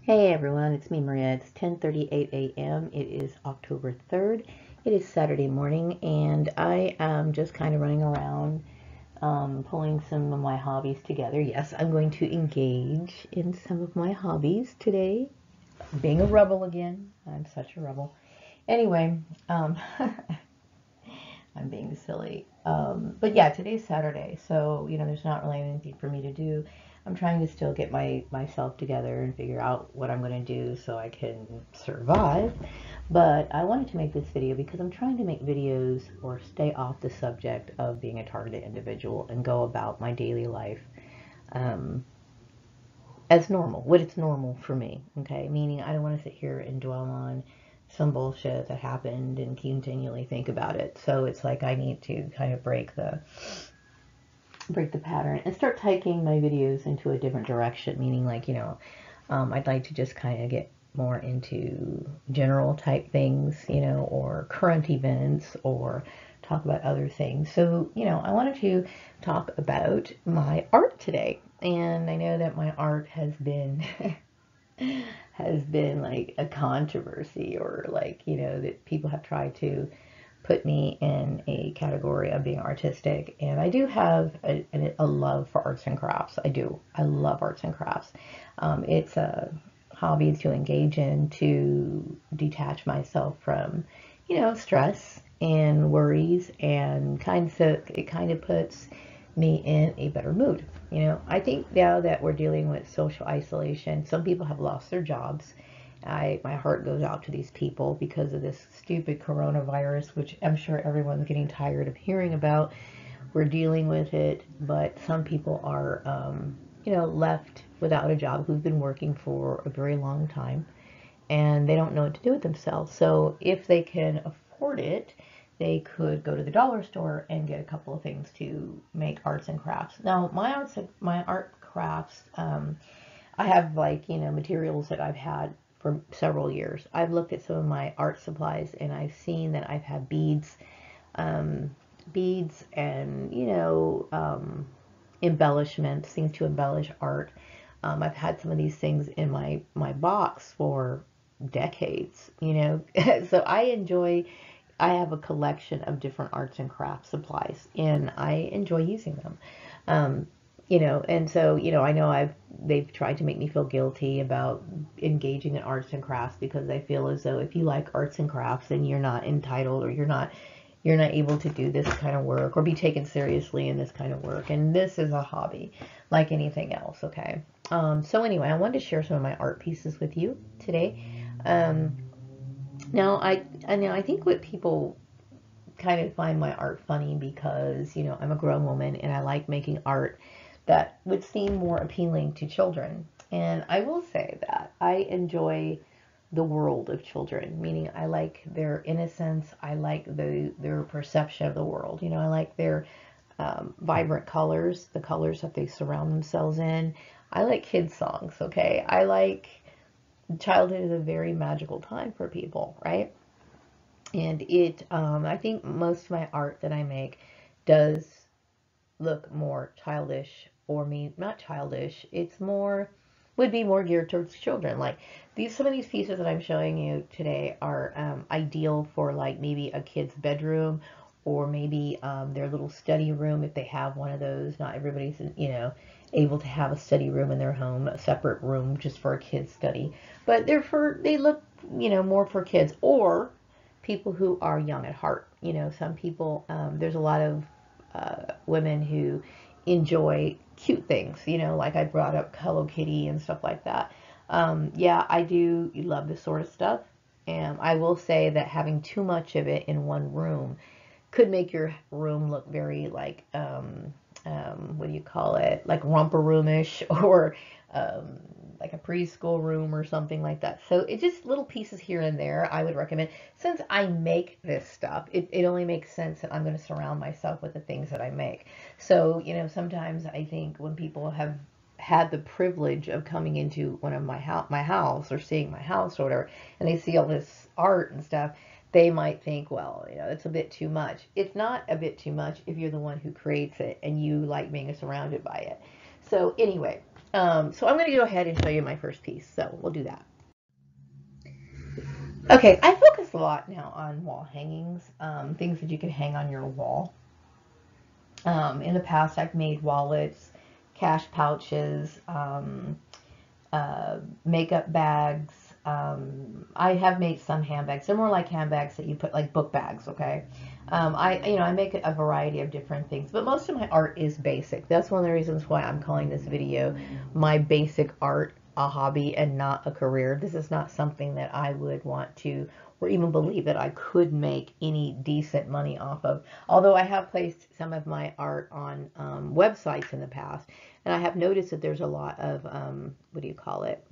Hey everyone, it's me Maria. It's 10:38 a.m. It is October 3rd. It is Saturday morning and I am just kind of running around pulling some of my hobbies together. Yes, I'm going to engage in some of my hobbies today. Being a rebel again. I'm such a rebel. Anyway, I'm being silly. But yeah, today's Saturday, so there's not really anything for me to do. I'm trying to still get myself together and figure out what I'm going to do so I can survive. But I wanted to make this video because I'm trying to make videos or stay off the subject of being a targeted individual and go about my daily life um, as normal, what it's normal for me. Okay, meaning I don't want to sit here and dwell on some bullshit that happened and continually think about it. So it's like I need to kind of break the pattern and start taking my videos into a different direction, meaning like, I'd like to just kind of get more into general type things, or current events or talk about other things. So, I wanted to talk about my art today. And I know that my art has been has been like a controversy, or like, that people have tried to put me in a category of being artistic. And I do have a love for arts and crafts. I do. I love arts and crafts. It's a hobby to engage in to detach myself from, stress and worries, and it kind of puts me in a better mood. I think now that we're dealing with social isolation, some people have lost their jobs. My heart goes out to these people because of this stupid coronavirus, which I'm sure everyone's getting tired of hearing about. We're dealing with it, but some people are, left without a job who've been working for a very long time, and they don't know what to do with themselves. So if they can afford it, they could go to the dollar store and get a couple of things to make arts and crafts. Now, my art crafts, I have, like, materials that I've had for several years. I've looked at some of my art supplies and I've seen that I've had um, beads and, embellishments, things to embellish art. I've had some of these things in my box for decades. So I have a collection of different arts and crafts supplies, and I enjoy using them. Um, and so, I know they've tried to make me feel guilty about engaging in arts and crafts, because I feel as though if you like arts and crafts, then you're not entitled, or you're not able to do this kind of work or be taken seriously in this kind of work. And this is a hobby like anything else, okay? So anyway, I wanted to share some of my art pieces with you today. Um, I think what people kind of find my art funny, because, I'm a grown woman and I like making art that would seem more appealing to children. And I will say that I enjoy the world of children, meaning I like their innocence. I like their perception of the world. I like their vibrant colors, the colors that they surround themselves in. I like kids songs, okay? I like childhood is a very magical time for people, right? And I think most of my art that I make does look more childish, or me, not childish. Would be more geared towards children. Like some of these pieces that I'm showing you today are ideal for, like, maybe a kid's bedroom, or maybe their little study room if they have one of those. Not everybody's, able to have a study room in their home, a separate room just for a kid's study. But they look, more for kids or people who are young at heart. Some people, there's a lot of women who enjoy cute things, like I brought up Hello Kitty and stuff like that. Yeah, I do love this sort of stuff. And I will say that having too much of it in one room could make your room look very, like, what do you call it? Like romper roomish, or um, like a preschool room or something like that. So it's just little pieces here and there I would recommend. Since I make this stuff, it only makes sense that I'm going to surround myself with the things that I make. So, sometimes I think when people have had the privilege of coming into one of my house, or seeing my house or whatever, and they see all this art and stuff, they might think, well, it's a bit too much. It's not a bit too much if you're the one who creates it and you like being surrounded by it. So anyway, So I'm going to go ahead and show you my first piece. So we'll do that. Okay, I focus a lot now on wall hangings, things that you can hang on your wall. In the past, I've made wallets, cash pouches, makeup bags. I have made some handbags. They're more like handbags that you put like book bags. Okay, I make a variety of different things, but most of my art is basic. That's one of the reasons why I'm calling this video my basic art a hobby and not a career. This is not something that I would want to or even believe that I could make any decent money off of. Although I have placed some of my art on websites in the past, and I have noticed that there's a lot of, what do you call it?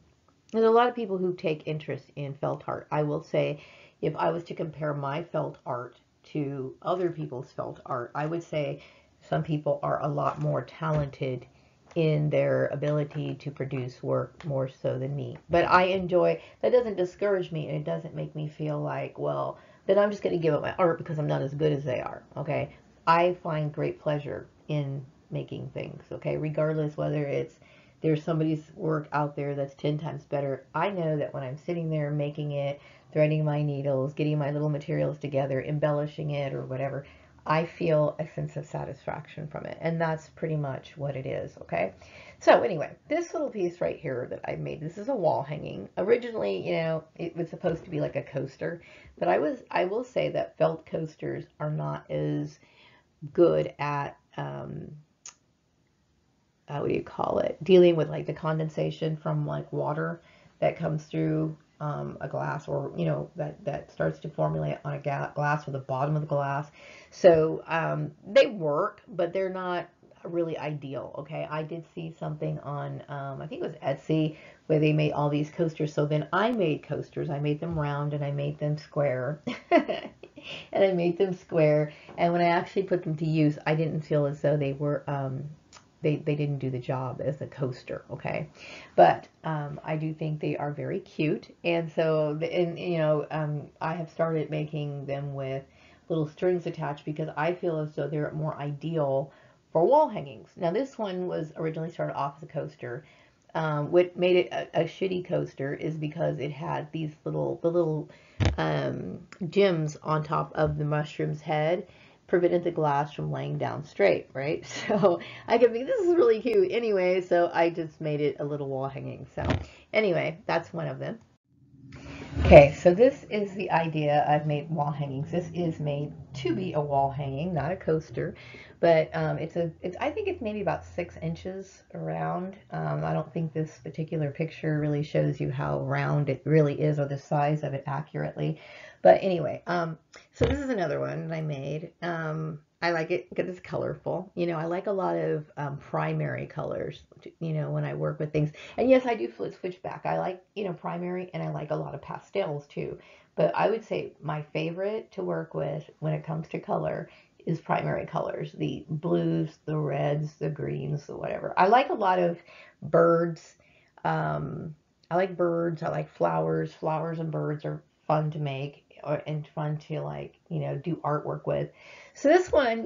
There's a lot of people who take interest in felt art. I will say, if I was to compare my felt art to other people's felt art, I would say some people are a lot more talented in their ability to produce work more so than me. But I enjoy, that doesn't discourage me, and it doesn't make me feel like, well, then I'm just going to give up my art because I'm not as good as they are, okay? I find great pleasure in making things, okay? Regardless whether it's there's somebody's work out there that's 10 times better. I know that when I'm sitting there making it, threading my needles, getting my little materials together, embellishing it or whatever, I feel a sense of satisfaction from it. And that's pretty much what it is, okay? So anyway, this little piece right here that I made, this is a wall hanging. Originally, it was supposed to be like a coaster, but I will say that felt coasters are not as good at what do you call it, dealing with like the condensation from like water that comes through a glass, or that starts to formulate on a glass or the bottom of the glass. So they work, but they're not really ideal. Okay, I did see something on I think it was Etsy, where they made all these coasters. So then I made coasters. I made them round and I made them square. And I made them square, and when I actually put them to use, I didn't feel as though they were they didn't do the job as a coaster, okay? But I do think they are very cute, and so, I have started making them with little strings attached because I feel as though they're more ideal for wall hangings. Now, this one was originally started off as a coaster. What made it a shitty coaster is because it had the little gems on top of the mushroom's head, prevented the glass from laying down straight, right? So I could think this is really cute anyway, so I just made it a little wall hanging. So anyway, that's one of them. Okay, so this is the idea. I've made wall hangings. This is made to be a wall hanging, not a coaster, but I think it's maybe about 6 inches around. I don't think this particular picture really shows you how round it really is or the size of it accurately. But anyway, so this is another one that I made. I like it because it's colorful. I like a lot of primary colors, when I work with things. And yes, I do switch back. I like, primary, and I like a lot of pastels too. But I would say my favorite to work with when it comes to color is primary colors. The blues, the reds, the greens, the whatever. I like a lot of birds. I like birds. I like flowers. Flowers and birds are fun to make and fun to do artwork with. So this one,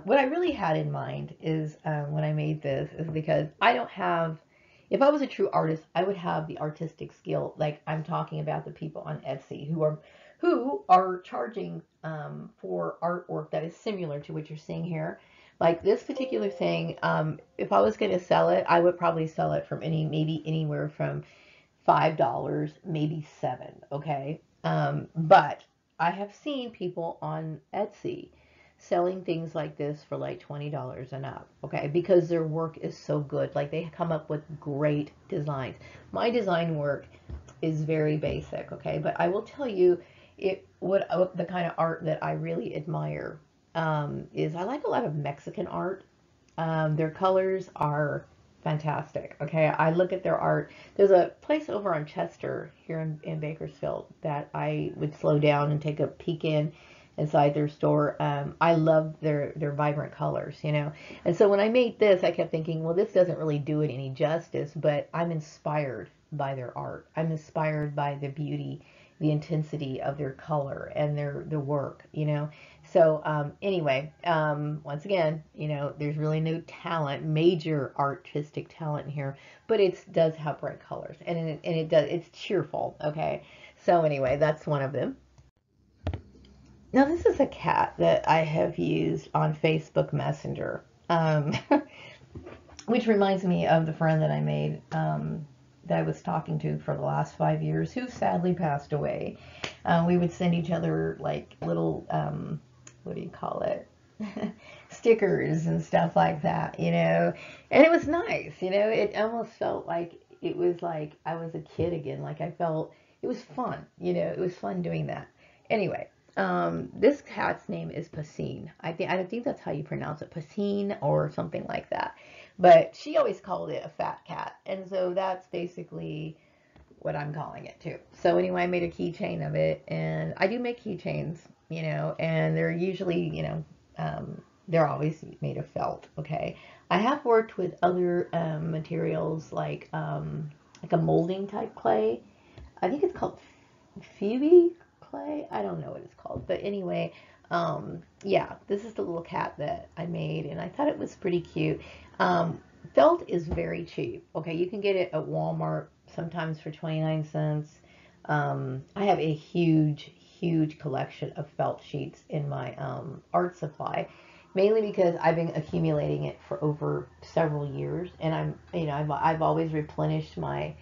what I really had in mind is when I made this is because I don't have, if I was a true artist, I would have the artistic skill. Like I'm talking about the people on Etsy who are charging for artwork that is similar to what you're seeing here. Like this particular thing, if I was going to sell it, I would probably sell it from maybe anywhere from $5, maybe seven. Okay, but I have seen people on Etsy selling things like this for like $20 and up, okay, because their work is so good. Like they come up with great designs. My design work is very basic, okay, but I will tell you what the kind of art that I really admire is I like a lot of Mexican art. Their colors are fantastic. Okay, I look at their art. There's a place over on Chester here in Bakersfield that I would slow down and take a peek inside their store. I love their vibrant colors, And so when I made this, I kept thinking, well, this doesn't really do it any justice, but I'm inspired by their art. I'm inspired by the beauty the intensity of their color and their work, you know. So anyway, once again, you know, there's really no talent, major artistic talent in here, but it does have bright colors, and it does, it's cheerful. Okay, so anyway, that's one of them. Now this is a cat that I have used on Facebook Messenger, which reminds me of the friend that I made, that I was talking to for the last 5 years, who sadly passed away. We would send each other like little, what do you call it? Stickers and stuff like that, you know. And it was nice, you know. It almost felt like it was like I was a kid again. Like I felt it was fun, you know. It was fun doing that. Anyway, this cat's name is Pacine. I think that's how you pronounce it, Pacine or something like that. But she always called it a fat cat, and so that's basically what I'm calling it too. So anyway, I made a keychain of it, and I do make keychains, you know, and they're usually, you know, they're always made of felt. Okay, I have worked with other materials like a molding type clay. I think it's called Phoebe clay. I don't know what it's called, but anyway, yeah, this is the little cat that I made, and I thought it was pretty cute. Um, Felt is very cheap. Okay, you can get it at Walmart sometimes for 29 cents. I have a huge, huge collection of felt sheets in my art supply, mainly because I've been accumulating it for over several years, and you know, I've always replenished my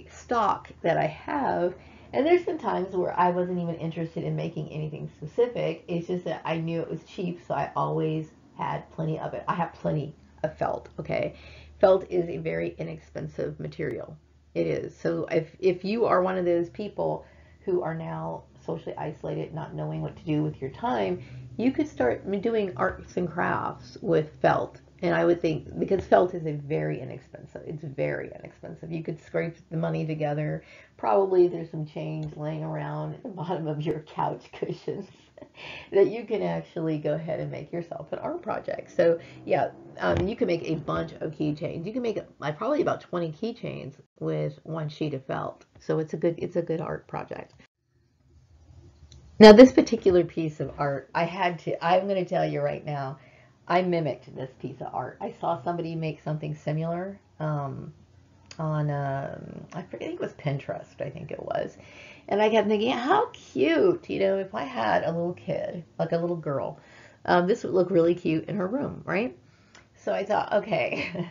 stock that I have. And there's been times where I wasn't even interested in making anything specific. It's just that I knew it was cheap, so I always had plenty of it. I have plenty of felt, okay? Felt is a very inexpensive material. It is. So if you are one of those people who are now socially isolated, not knowing what to do with your time, you could start doing arts and crafts with felt. And I would think, because felt is a very inexpensive, it's very inexpensive. You could scrape the money together. Probably there's some change laying around at the bottom of your couch cushions that you can actually go ahead and make yourself an art project. So yeah, you can make a bunch of keychains. You can make probably about 20 keychains with one sheet of felt. So it's a good art project. Now, this particular piece of art, I'm going to tell you right now, I mimicked this piece of art. I saw somebody make something similar on, I think it was Pinterest, I think it was. And I kept thinking, how cute, you know, if I had a little kid, like a little girl, this would look really cute in her room, right? So I thought, okay,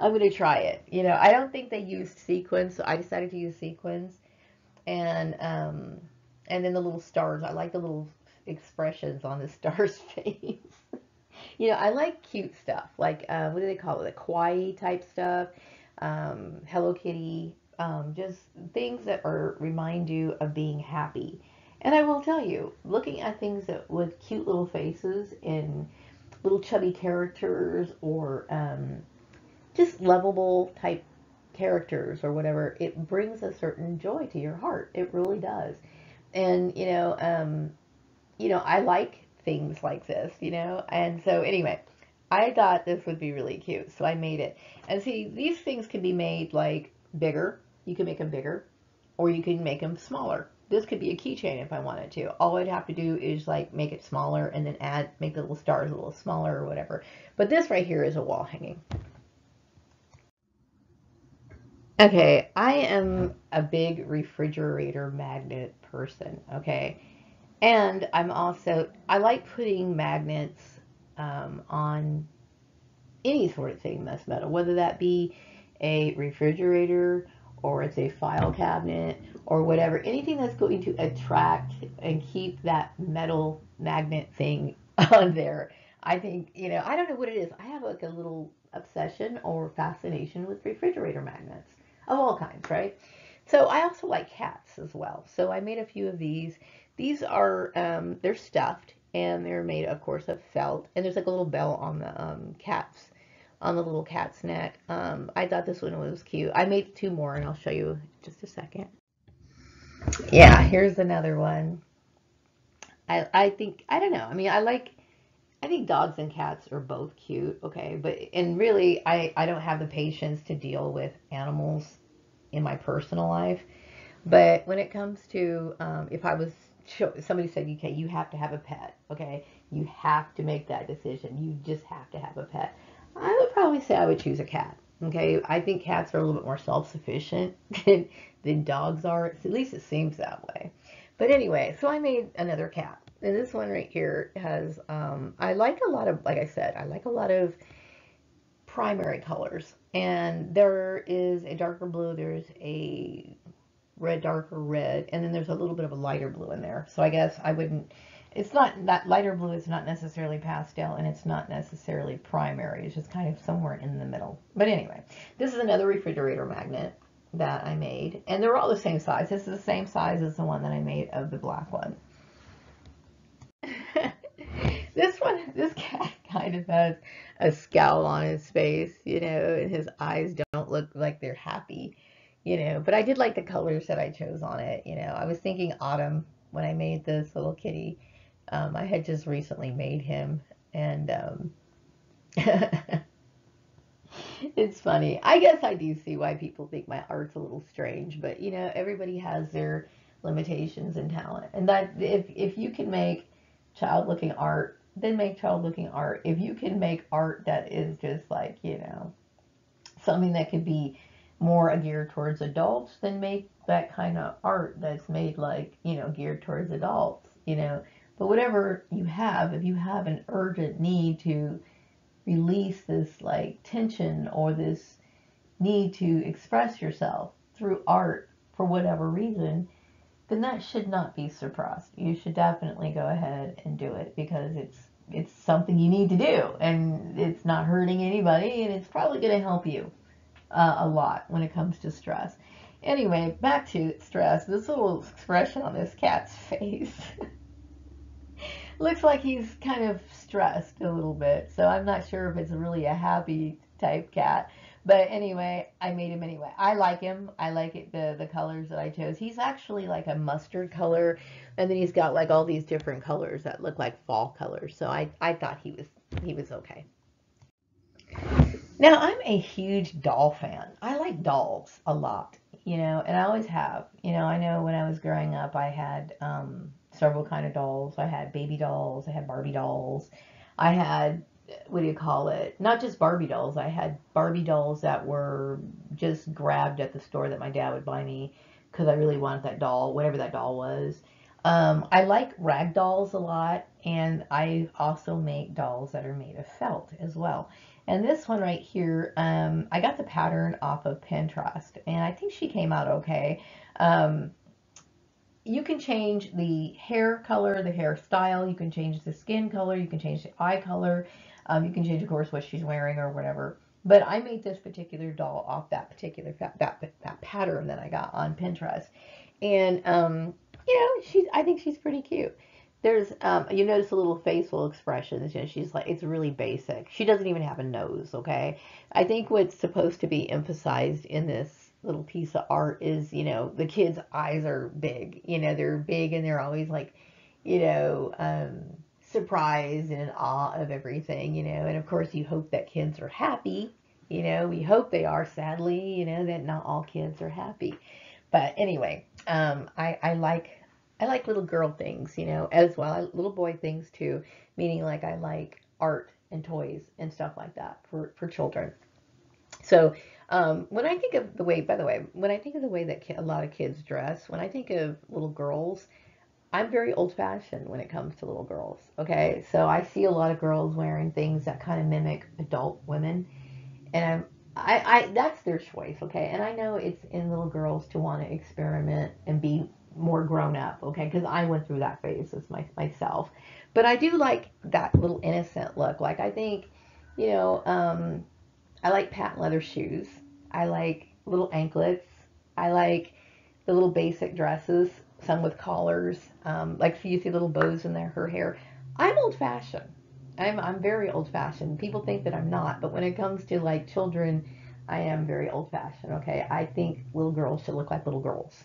I'm going to try it. You know, I don't think they used sequins, so I decided to use sequins. And and then the little stars. I like the little expressions on the star's face. You know, I like cute stuff. Like what do they call it? The kawaii type stuff. Hello Kitty. Just things that are remind you of being happy. And I will tell you, looking at things that with cute little faces and little chubby characters, or just lovable type characters or whatever, it brings a certain joy to your heart. It really does. And I like things like this, you know. And so anyway, I thought this would be really cute, so I made it. And see, these things can be made like bigger. You can make them bigger, or you can make them smaller. This could be a keychain if I wanted to. All I'd have to do is like make it smaller and then make the little stars a little smaller or whatever. But this right here is a wall hanging. Okay, I am a big refrigerator magnet person, okay? And I like putting magnets on any sort of thing that's metal, whether that be a refrigerator or it's a file cabinet or whatever. Anything that's going to attract and keep that metal magnet thing on there. I think, I don't know what it is. I have like a little obsession or fascination with refrigerator magnets of all kinds, right? So I also like cats as well. So I made a few of these. These are, they're stuffed and they're made, of course, of felt. And there's like a little bell on the on the little cat's neck. I thought this one was cute. I made two more and I'll show you in just a second. Yeah, here's another one. I think, I don't know. I mean, I think dogs and cats are both cute, okay? And really, I don't have the patience to deal with animals in my personal life. But when it comes to, if I was, somebody said, okay, you have to have a pet, okay, you have to make that decision. You just have to have a pet. I would probably say I would choose a cat. Okay, I think cats are a little bit more self-sufficient than dogs are. At least it seems that way. But anyway, so I made another cat. And this one right here has, I like a lot of, like I said, I like a lot of primary colors. And there is a darker blue, there's a darker red, and then there's a little bit of a lighter blue in there. So I guess I wouldn't, it's not, that lighter blue is not necessarily pastel, and it's not necessarily primary. It's just kind of somewhere in the middle. But anyway, this is another refrigerator magnet that I made, and they're all the same size. This is the same size as the one that I made of the black one. This cat kind of has a scowl on his face, and his eyes don't look like they're happy, But I did like the colors that I chose on it, I was thinking autumn when I made this little kitty. I had just recently made him, and it's funny. I guess I do see why people think my art's a little strange, but everybody has their limitations and talent, and that if you can make child-looking art, then make child-looking art. If you can make art that is just like, something that could be more geared towards adults, then make that kind of art that's made like, geared towards adults. But whatever you have, if you have an urgent need to release this like tension or this need to express yourself through art for whatever reason, then that should not be suppressed. You should definitely go ahead and do it because it's something you need to do, and it's not hurting anybody, and it's probably going to help you a lot when it comes to stress. Anyway, back to stress. This little expression on this cat's face looks like he's kind of stressed a little bit. So I'm not sure if it's really a happy type cat. But anyway, I made him anyway. I like him. I like it, the colors that I chose. He's actually like a mustard color, and then he's got like all these different colors that look like fall colors. So I thought he was okay. Now, I'm a huge doll fan. I like dolls a lot, and I always have. I know when I was growing up, I had several kind of dolls. I had baby dolls. I had Barbie dolls. I had, what do you call it? Not just Barbie dolls. I had Barbie dolls that were just grabbed at the store that my dad would buy me because I really wanted that doll, whatever that doll was. I like rag dolls a lot, and I also make dolls that are made of felt as well. And this one right here, I got the pattern off of Pinterest, and I think she came out okay. Um, you can change the hair color, the hairstyle, you can change the skin color, you can change the eye color, you can change, of course, what she's wearing or whatever. But I made this particular doll off that particular that pattern that I got on Pinterest, and I think she's pretty cute. There's you notice a little facial expressions. She's like, it's really basic. She doesn't even have a nose. Okay, I think what's supposed to be emphasized in this little piece of art is, the kids' eyes are big. They're big, and they're always like, you know, um, surprised and in awe of everything. And of course you hope that kids are happy. We hope they are. Sadly, that not all kids are happy. But anyway, I like little girl things, as well. Little boy things too, meaning like I like art and toys and stuff like that for children. So when I think of the way, by the way, when I think of the way that a lot of kids dress, when I think of little girls, I'm very old fashioned when it comes to little girls. Okay, so I see a lot of girls wearing things that kind of mimic adult women, and that's their choice. Okay, and I know it's in little girls to want to experiment and be more grown up. Okay, because I went through that phase as myself, but I do like that little innocent look. Like I think, you know, um, I like patent leather shoes. I like little anklets. I like the little basic dresses, some with collars. Like you see little bows in her hair. I'm old fashioned. I'm very old fashioned. People think that I'm not, but when it comes to like children, I am very old fashioned. Okay, I think little girls should look like little girls.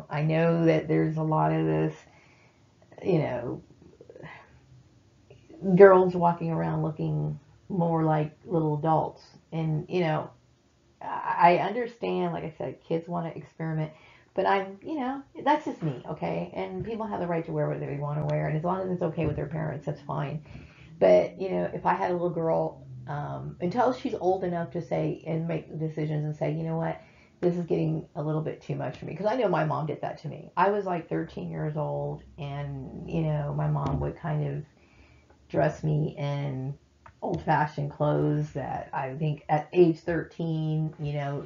I know that there's a lot of this, you know, girls walking around looking more like little adults, and I understand, like I said, kids want to experiment, But I'm, that's just me, okay? And people have the right to wear whatever they want to wear, and as long as it's okay with their parents, that's fine. But, if I had a little girl, until she's old enough to say and make decisions and say, you know what, this is getting a little bit too much for me. Because I know my mom did that to me. I was like 13 years old, and, my mom would kind of dress me in old fashioned clothes that I think at age 13,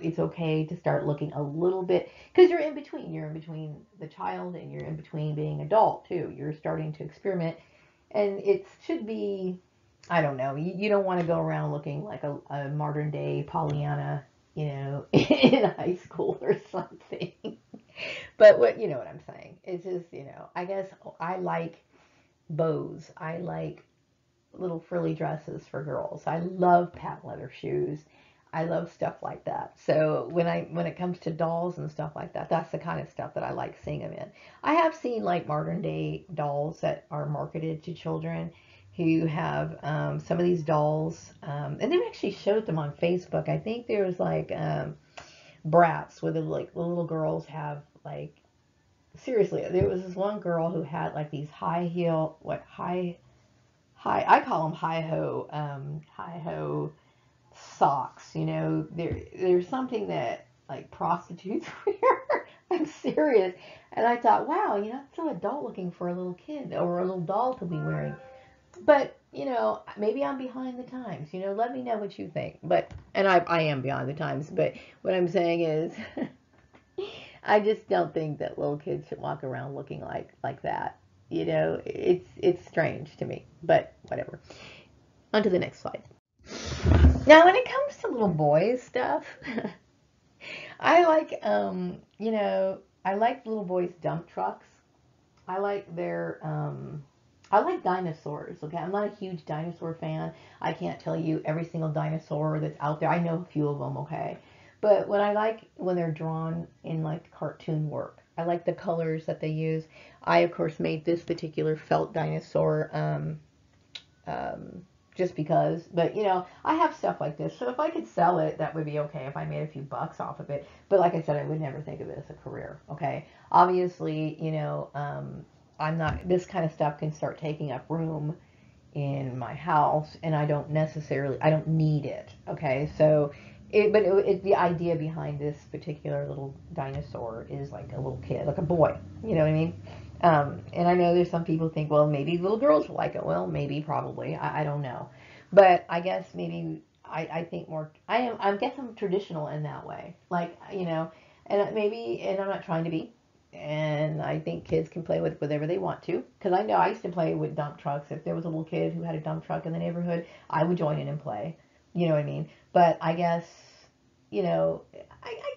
it's okay to start looking a little bit because you're in between. You're in between the child and you're in between being adult too. You're starting to experiment and it should be, I don't know, you don't want to go around looking like a modern day Pollyanna, in high school or something. But you know what I'm saying. It's just, I guess I like bows. I like little frilly dresses for girls. I love patent leather shoes. I love stuff like that. So when it comes to dolls and stuff like that, that's the kind of stuff that I like seeing them in. I have seen like modern day dolls that are marketed to children who have some of these dolls, and they've actually showed them on Facebook. I think there's like brats where the little girls have like seriously. There was this one girl who had like these high heel, I call them high ho socks. There's something that like prostitutes wear. I'm serious. And I thought, wow, it's so adult looking for a little kid or a little doll to be wearing. But, maybe I'm behind the times. Let me know what you think. And I am behind the times. But what I'm saying is, I just don't think that little kids should walk around looking like that. It's strange to me, but whatever. On to the next slide. Now, when it comes to little boys stuff, I like, I like little boys' dump trucks. I like I like dinosaurs. Okay, I'm not a huge dinosaur fan. I can't tell you every single dinosaur that's out there. I know a few of them. Okay, but what I like when they're drawn in like cartoon work, I like the colors that they use. I of course made this particular felt dinosaur. Just because, but I have stuff like this, so if I could sell it, that would be okay if I made a few bucks off of it. But like I said, I would never think of it as a career. Okay, obviously, I'm not. This kind of stuff can start taking up room in my house, and I don't need it. Okay, so the idea behind this particular little dinosaur is like a little kid, like a boy. You know what I mean? And I know there's some people think, well, maybe little girls will like it. Well, maybe, probably. I don't know. But I guess maybe I think more, I guess I'm traditional in that way. Like, and I'm not trying to be. And I think kids can play with whatever they want to. Because I know I used to play with dump trucks. If there was a little kid who had a dump truck in the neighborhood, I would join in and play. You know what I mean? But I guess, I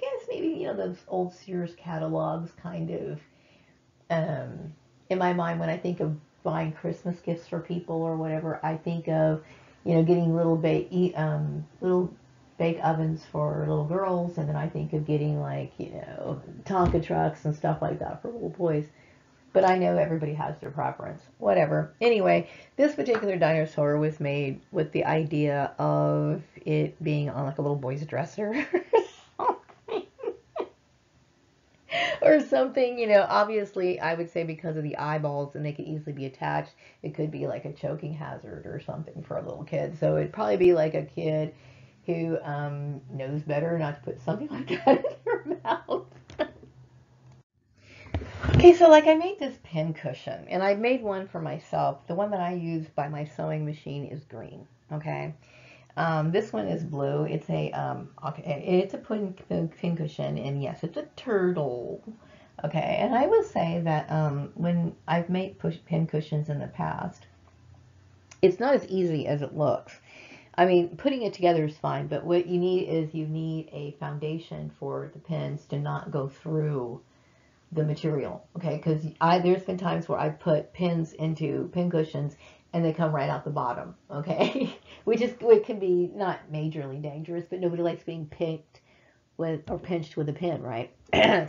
guess maybe, those old Sears catalogs kind of in my mind when I think of buying Christmas gifts for people or whatever. I think of getting little bake ovens for little girls, and then I think of getting like Tonka trucks and stuff like that for little boys. But I know everybody has their preference. Whatever. Anyway, this particular dinosaur was made with the idea of it being on like a little boy's dresser. Or something, obviously I would say because of the eyeballs and they could easily be attached, it could be like a choking hazard or something for a little kid. So it'd probably be like a kid who knows better not to put something like that in their mouth. Okay, so like I made this pin cushion and I made one for myself. The one that I use by my sewing machine is green. Okay. This one is blue. It's a pin cushion, and yes, it's a turtle. Okay, and I will say that when I've made pin cushions in the past, it's not as easy as it looks. I mean, putting it together is fine, but what you need is a foundation for the pins to not go through the material, okay? Because there's been times where I put pins into pin cushions and they come right out the bottom, okay? Which can be not majorly dangerous, but nobody likes being pinched with a pin, right?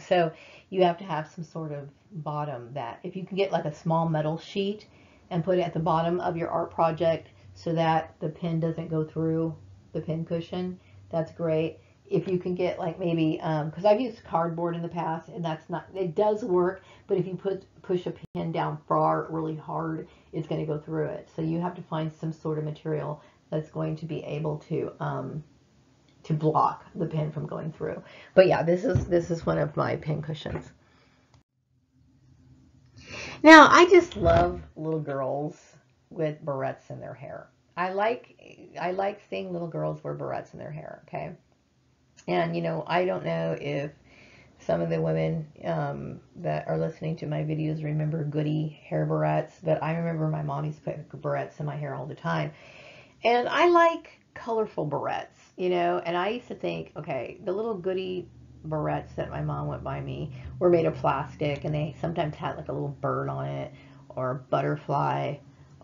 So you have to have some sort of bottom that if you can get like a small metal sheet and put it at the bottom of your art project so that the pin doesn't go through the pin cushion, that's great. if you can get like maybe, because I've used cardboard in the past and that's not, it does work, but if you push a pin down far really hard, it's going to go through it. So you have to find some sort of material that's going to be able to block the pin from going through. But yeah, this is one of my pin cushions. Now, I just love little girls with barrettes in their hair. I like seeing little girls wear barrettes in their hair, okay? And I don't know if some of the women that are listening to my videos remember Goody hair barrettes, but I remember my mom used to put barrettes in my hair all the time. And I like colorful barrettes, and I used to think, okay, the little Goody barrettes that my mom would buy me were made of plastic, and they sometimes had like a little bird on it or a butterfly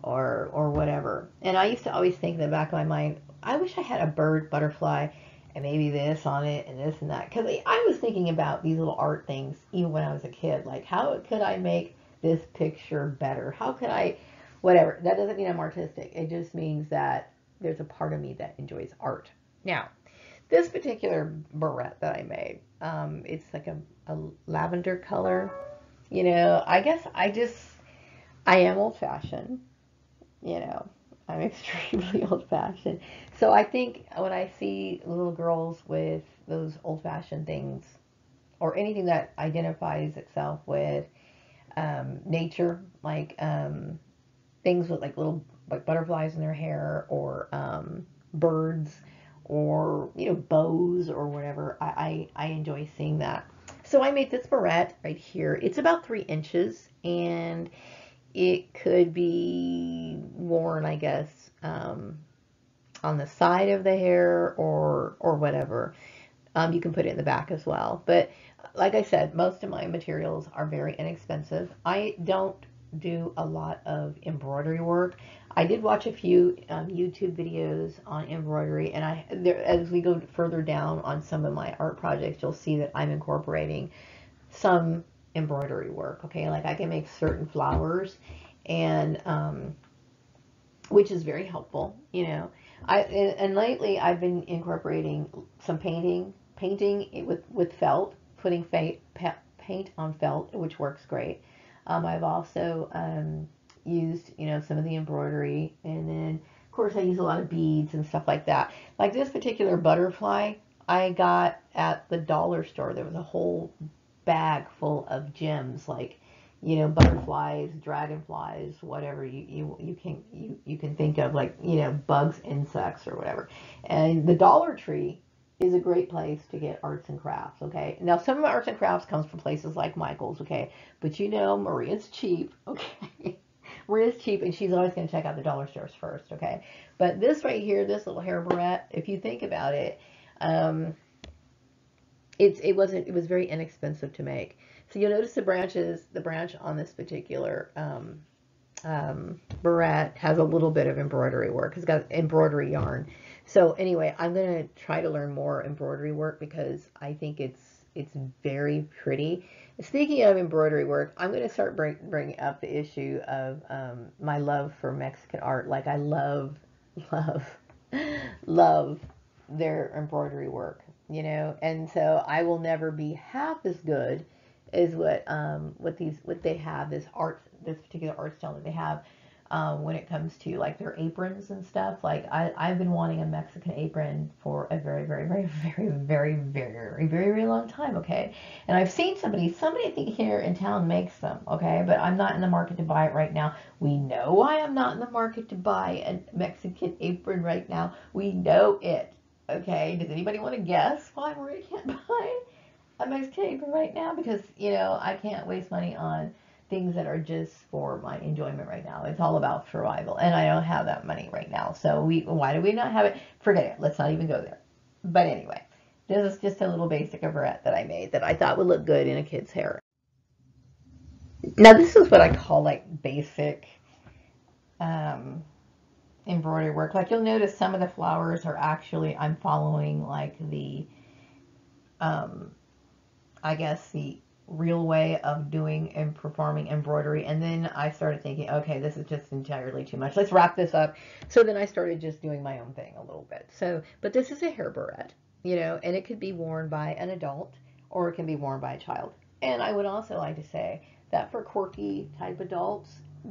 or whatever. And I used to always think in the back of my mind, I wish I had a bird, butterfly, and maybe this on it and this and that. Because I was thinking about these little art things even when I was a kid. Like, how could I make this picture better? How could I, whatever. That doesn't mean I'm artistic. It just means that there's a part of me that enjoys art. Now, this particular barrette that I made, it's like a lavender color. I guess I am old-fashioned. You know, I'm extremely old-fashioned. So I think when I see little girls with those old-fashioned things, or anything that identifies itself with nature, like things with like little like butterflies in their hair, or birds, or bows or whatever, I enjoy seeing that. So I made this barrette right here. It's about 3 inches, and it could be worn, I guess, on the side of the hair or whatever. You can put it in the back as well. But like I said, most of my materials are very inexpensive. I don't do a lot of embroidery work. I did watch a few YouTube videos on embroidery, and as we go further down on some of my art projects, you'll see that I'm incorporating some embroidery work. Okay, like I can make certain flowers, and which is very helpful. And lately I've been incorporating some painting it with felt, putting paint on felt, which works great. I've also used, some of the embroidery, and then of course I use a lot of beads and stuff like that. Like this particular butterfly I got at the dollar store. There was a whole bag full of gems, like butterflies, dragonflies, whatever you can think of, like bugs, insects, or whatever. And the Dollar Tree is a great place to get arts and crafts. Okay, now some of my arts and crafts comes from places like Michael's. Okay, but Maria's cheap. Okay. Maria's cheap, and she's always going to check out the dollar stores first. Okay, but this right here, this little hair barrette, if you think about it, it was very inexpensive to make. So you'll notice the branch on this particular barrette has a little bit of embroidery work. It's got embroidery yarn. So anyway, I'm going to try to learn more embroidery work because I think it's very pretty. Speaking of embroidery work, I'm going to start bringing up the issue of my love for Mexican art. Like I love, love their embroidery work, and so I will never be half as good as what they have, this particular art style that they have, when it comes to like their aprons and stuff. Like I've been wanting a Mexican apron for a very, very, very, very, very, very, very, very long time. Okay, and I've seen somebody I think here in town makes them. Okay, but I'm not in the market to buy it right now. We know why I'm not in the market to buy a Mexican apron right now. We know it. Okay, does anybody want to guess why Maria can't buy a Mexican apron right now? Because I can't waste money on things that are just for my enjoyment right now. It's all about survival, and I don't have that money right now. So why do we not have it? Forget it. Let's not even go there. But anyway, this is just a little basic barrette that I made that I thought would look good in a kid's hair. Now this is what I call like basic embroidery work. Like you'll notice some of the flowers are actually, I'm following like the I guess the real way of doing and performing embroidery. And then I started thinking, okay, this is just entirely too much. Let's wrap this up. So then I started just doing my own thing a little bit. So, but this is a hair barrette. you know, and it could be worn by an adult or it can be worn by a child. And I would also like to say that for quirky type adults,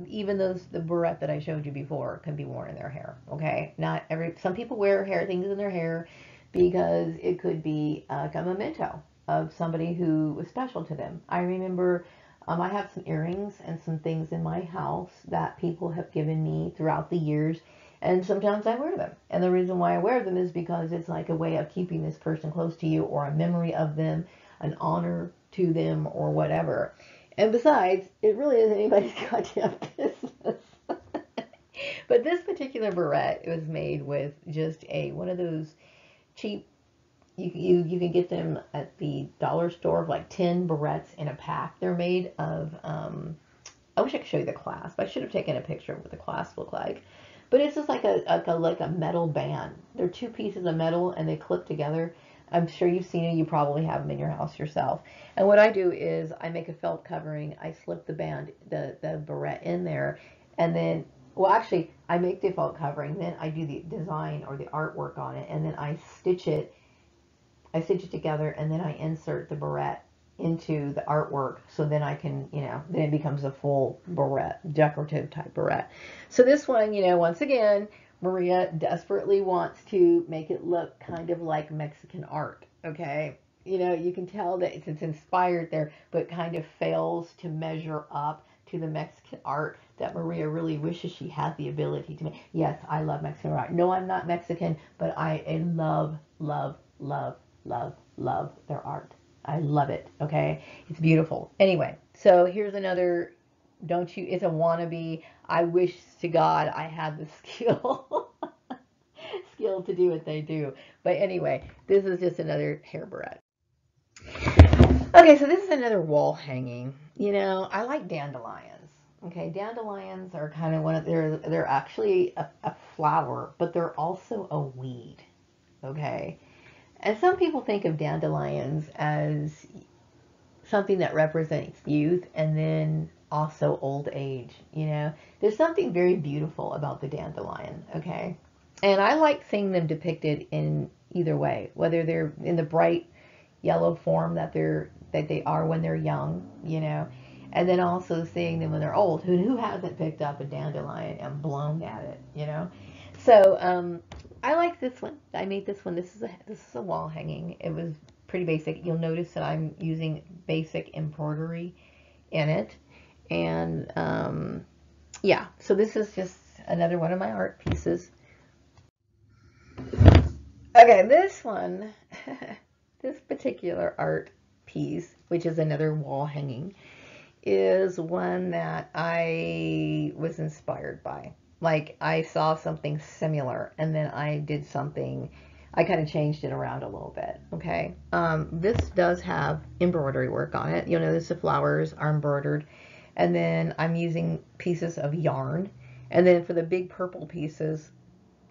even those the barrette that I showed you before can be worn in their hair. Okay, not every some people wear hair things in their hair because it could be like a memento of somebody who was special to them. I remember I have some earrings and some things in my house that people have given me throughout the years, and sometimes I wear them. And the reason why I wear them is because it's like a way of keeping this person close to you, or a memory of them, an honor to them, or whatever. And besides, it really isn't anybody's goddamn business. But this particular barrette was made with just a one of those cheap. You can get them at the dollar store of like 10 barrettes in a pack. They're made of I wish I could show you the clasp. I should have taken a picture of what the clasp look like. But it's just like a metal band. They're two pieces of metal and they clip together. I'm sure you've seen it. You probably have them in your house yourself. And what I do is I make a felt covering. I slip the band, the barrette in there, and then, well, actually, I make the felt covering. Then I do the design or the artwork on it, and then I stitch it. I stitch it together, and then I insert the barrette into the artwork, so then I can, you know, then it becomes a full barrette, decorative type barrette. So this one, you know, once again, Maria desperately wants to make it look kind of like Mexican art, okay? You know, you can tell that it's inspired there, but kind of fails to measure up to the Mexican art that Maria really wishes she had the ability to make. Yes, I love Mexican art. No, I'm not Mexican, but I love, love, love, love their art. I love it. Okay. It's beautiful. Anyway, so here's another, don't you, it's a wannabe. I wish to God I had the skill, skill to do what they do. But anyway, this is just another hair barrette. Okay, so this is another wall hanging. You know, I like dandelions. Okay, dandelions are kind of one of, they're actually a flower, but they're also a weed. Okay. And some people think of dandelions as something that represents youth and then also old age, you know. There's something very beautiful about the dandelion, okay? And I like seeing them depicted in either way, whether they're in the bright yellow form that they are when they're young, you know, and then also seeing them when they're old. Who hasn't picked up a dandelion and blown at it, you know? So I like this one. I made this one. This is a wall hanging. It was pretty basic. You'll notice that I'm using basic embroidery in it, and yeah. So this is just another one of my art pieces. Okay, this one, this particular art piece, which is another wall hanging, is one that I was inspired by. Like I saw something similar and then I did something, I kind of changed it around a little bit. Okay. This does have embroidery work on it. You'll notice the flowers are embroidered, and then I'm using pieces of yarn. And then for the big purple pieces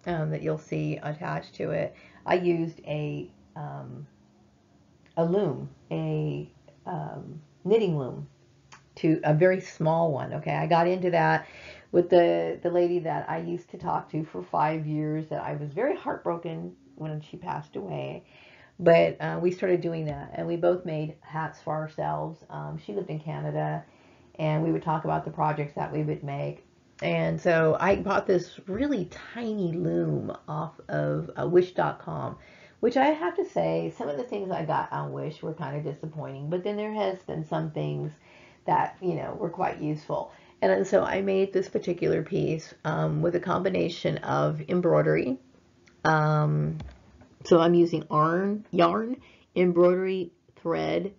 that you'll see attached to it, I used a loom, a knitting loom, to a very small one. Okay, I got into that with the lady that I used to talk to for 5 years. That I was very heartbroken when she passed away, but we started doing that, and we both made hats for ourselves. She lived in Canada, and we would talk about the projects that we would make. And so I bought this really tiny loom off of Wish.com, which I have to say, some of the things I got on Wish were kind of disappointing, but then there has been some things that, you know, were quite useful. And so I made this particular piece with a combination of embroidery. So I'm using yarn, embroidery, thread,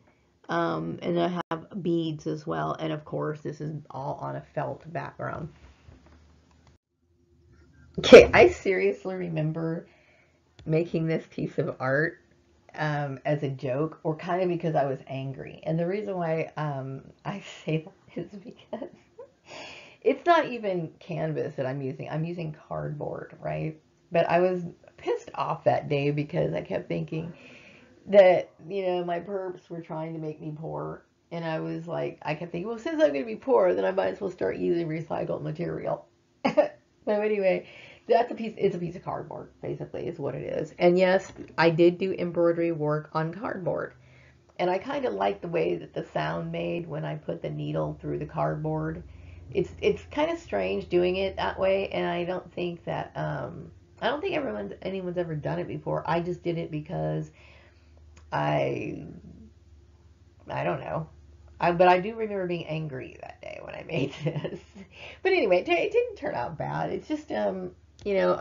and I have beads as well. And of course, this is all on a felt background. Okay, I seriously remember making this piece of art as a joke, or kind of because I was angry. And the reason why I say that is because it's not even canvas that I'm using. I'm using cardboard, right? But I was pissed off that day because I kept thinking that, you know, my perps were trying to make me poor. And I was like, I kept thinking, well, since I'm going to be poor, then I might as well start using recycled material. So anyway, That's a piece, it's a piece of cardboard, basically, is what it is. And yes, I did do embroidery work on cardboard. And I kind of like the way that the sound made when I put the needle through the cardboard. It's kind of strange doing it that way, and I don't think anyone's ever done it before. I just did it because I I don't know. But I do remember being angry that day when I made this. But anyway, it didn't turn out bad. It's just a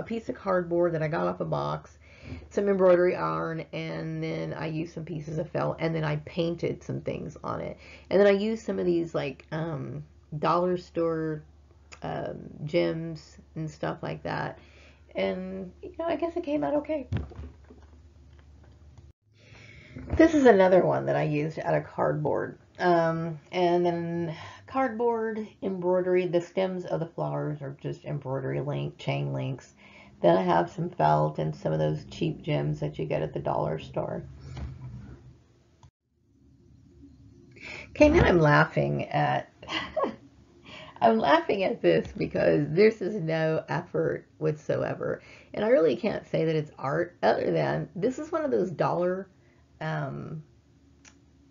piece of cardboard that I got off a box, some embroidery iron, and then I used some pieces of felt, and then I painted some things on it. And then I used some of these like dollar store gems and stuff like that. And I guess it came out okay. This is another one that I used out of cardboard. And then cardboard embroidery. The stems of the flowers are just embroidery chain links. Then I have some felt and some of those cheap gems that you get at the dollar store. Okay, now I'm laughing at I'm laughing at this because this is no effort whatsoever. And I really can't say that it's art other than this is one of those um,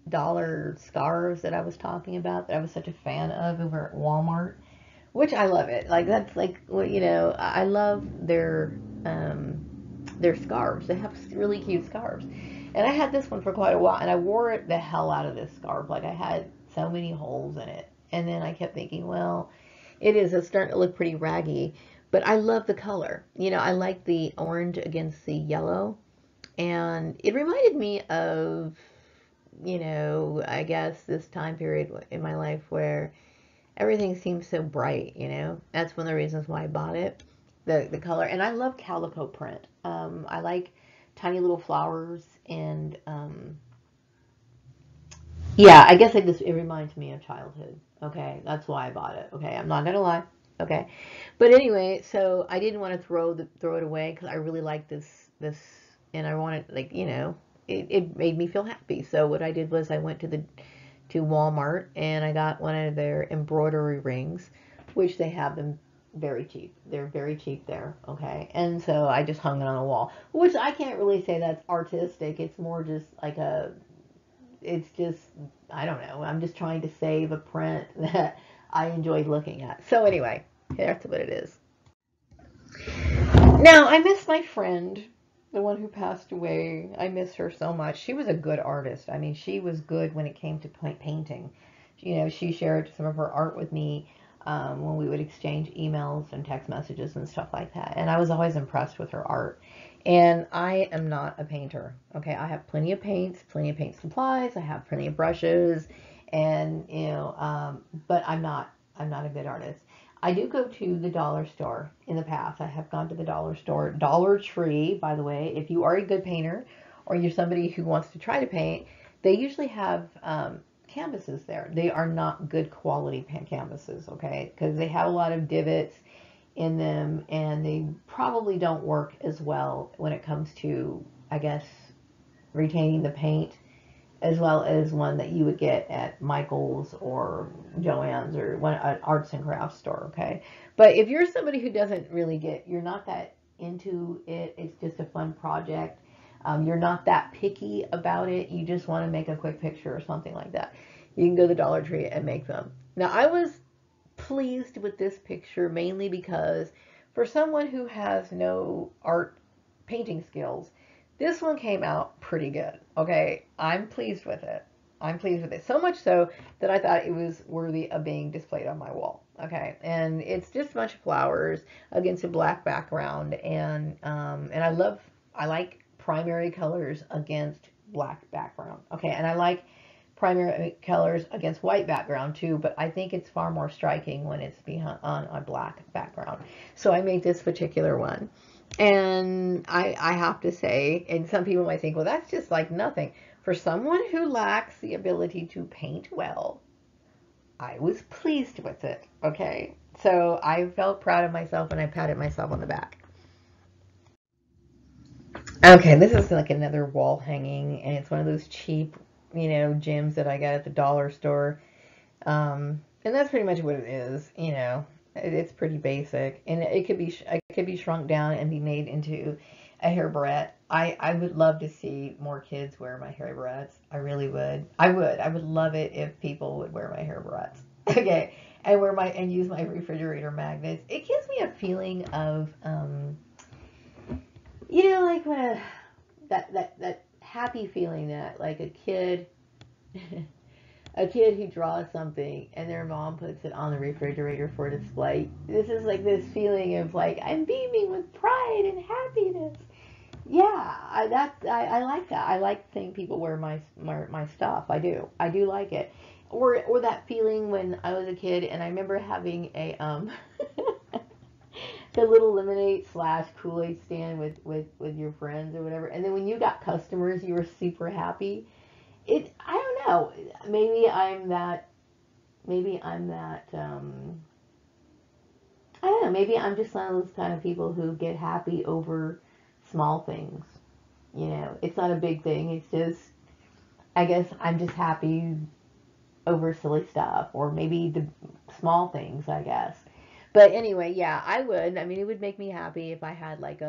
dollar scarves that I was talking about that I was such a fan of over at Walmart, which I love it. Like that's like I love their scarves. They have really cute scarves. And I had this one for quite a while and I wore it the hell out of this scarf. Like I had so many holes in it. And then I kept thinking, well, it's starting to look pretty raggy, but I love the color. I like the orange against the yellow, and it reminded me of, I guess this time period in my life where everything seems so bright. That's one of the reasons why I bought it, the color. And I love calico print. I like tiny little flowers and yeah, I guess it reminds me of childhood. Okay, that's why I bought it. Okay, I'm not gonna lie. Okay, but anyway, so I didn't want to throw it away because I really like this, and I wanted it made me feel happy. So what I did was I went to Walmart and I got one of their embroidery rings, which they have them very cheap. They're very cheap there. Okay, and so I just hung it on a wall, which I can't really say that's artistic. It's more just like it's just, I don't know. I'm just trying to save a print that I enjoyed looking at. So anyway, that's what it is. Now, I miss my friend, the one who passed away. I miss her so much. She was a good artist. I mean, she was good when it came to painting. She shared some of her art with me when we would exchange emails and text messages and stuff like that. And I was always impressed with her art. And I am not a painter. Okay, I have plenty of paints, plenty of paint supplies. I have plenty of brushes, and but I'm not a good artist. I do go to the dollar store in the past. I have gone to the dollar store, Dollar Tree, by the way. If you are a good painter or you're somebody who wants to try to paint, they usually have canvases there. They are not good quality canvases, okay? Because they have a lot of divots in them and they probably don't work as well when it comes to, I guess, retaining the paint as well as one that you would get at Michael's or Joann's or one an arts and crafts store. Okay, but if you're somebody who doesn't really you're not that into it. It's just a fun project. You're not that picky about it. You just want to make a quick picture or something like that. You can go to the Dollar Tree and make them. Now, I was pleased with this picture mainly because for someone who has no art painting skills, this one came out pretty good. Okay, I'm pleased with it. I'm pleased with it. So much so that I thought it was worthy of being displayed on my wall. Okay, and it's just a bunch of flowers against a black background, and I like primary colors against black background. Okay, and I like primary colors against white background too, but I think it's far more striking when it's behind on a black background. So I made this particular one. And I have to say, and some people might think, well, that's just like nothing. For someone who lacks the ability to paint well, I was pleased with it. Okay. So I felt proud of myself and I patted myself on the back. Okay, this is like another wall hanging, and it's one of those cheap, gems that I got at the dollar store. And that's pretty much what it is. It's pretty basic, and it could be shrunk down and be made into a hair barrette. I would love to see more kids wear my hair barrettes. I really would. I would love it if people would wear my hair barrettes. Okay, and use my refrigerator magnets. It gives me a feeling of like when that happy feeling that like a kid a kid who draws something and their mom puts it on the refrigerator for display. This is like this feeling of like I'm beaming with pride and happiness. Yeah, I like that. I like seeing people wear my stuff. I do. I do like it. Or that feeling when I was a kid and I remember having a the little lemonade slash Kool-Aid stand with your friends or whatever. And then when you got customers, you were super happy. I don't know. Maybe I'm that I don't know, maybe I'm just one of those kind of people who get happy over small things. It's not a big thing. It's just, I guess I'm just happy over silly stuff or maybe the small things, I guess. But anyway, yeah, I would. I mean, it would make me happy if I had like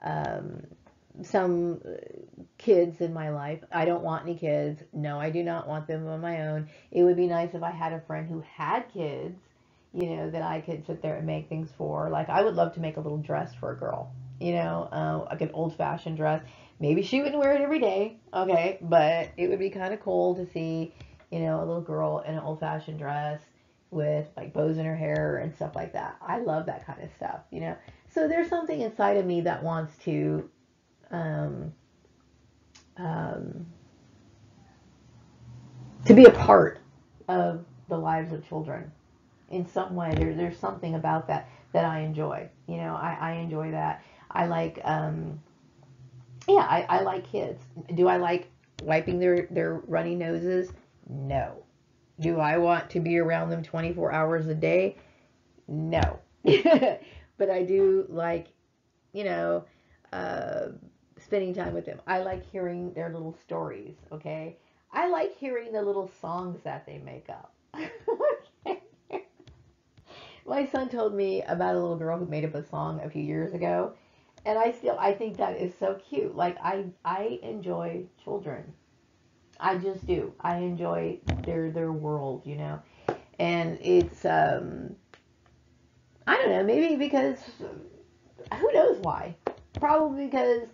um, some kids in my life. I don't want any kids. No, I do not want them on my own. It would be nice if I had a friend who had kids, that I could sit there and make things for. Like, I would love to make a little dress for a girl, like an old fashioned dress. Maybe she wouldn't wear it every day, okay, but it would be kind of cool to see, a little girl in an old fashioned dress with like bows in her hair and stuff like that. I love that kind of stuff. So there's something inside of me that wants um, um, to be a part of the lives of children in some way. There's something about that I enjoy. I enjoy that. I like, yeah, I like kids. Do I like wiping their runny noses? No. Do I want to be around them 24 hours a day? No. But I do like, you know, uh, spending time with them. I like hearing their little stories, okay? I like hearing the little songs that they make up. Okay. My son told me about a little girl who made up a song a few years ago, and I think that is so cute. Like I enjoy children. I just do. I enjoy their world. And it's I don't know, maybe because who knows why? Probably because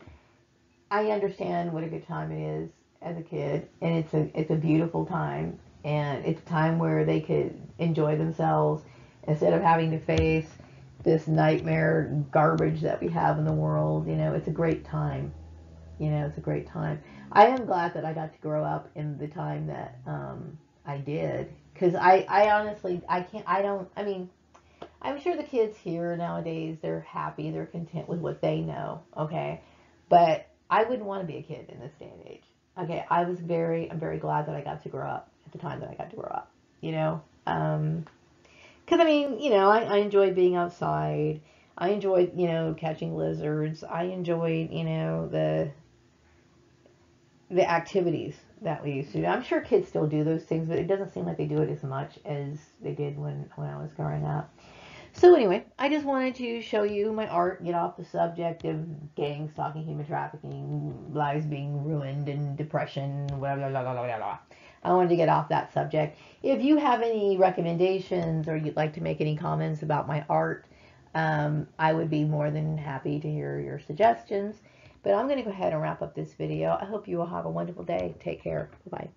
I understand what a good time it is as a kid, and it's a beautiful time, and it's a time where they could enjoy themselves instead of having to face this nightmare garbage that we have in the world. It's a great time. It's a great time. I am glad that I got to grow up in the time that I did, because I honestly I can't I don't I mean I'm sure the kids here nowadays, they're happy, they're content with what they know, okay? But I wouldn't want to be a kid in this day and age. Okay, I'm very glad that I got to grow up at the time that I got to grow up, you know? Because, I enjoyed being outside. I enjoyed, catching lizards. I enjoyed, the activities that we used to do. I'm sure kids still do those things, but it doesn't seem like they do it as much as they did when I was growing up. So anyway, I just wanted to show you my art, get off the subject of gangs, stalking, human trafficking, lives being ruined, and depression, blah, blah, blah, blah, blah, blah. I wanted to get off that subject. If you have any recommendations or you'd like to make any comments about my art, I would be more than happy to hear your suggestions. But I'm going to go ahead and wrap up this video. I hope you will have a wonderful day. Take care. Bye-bye.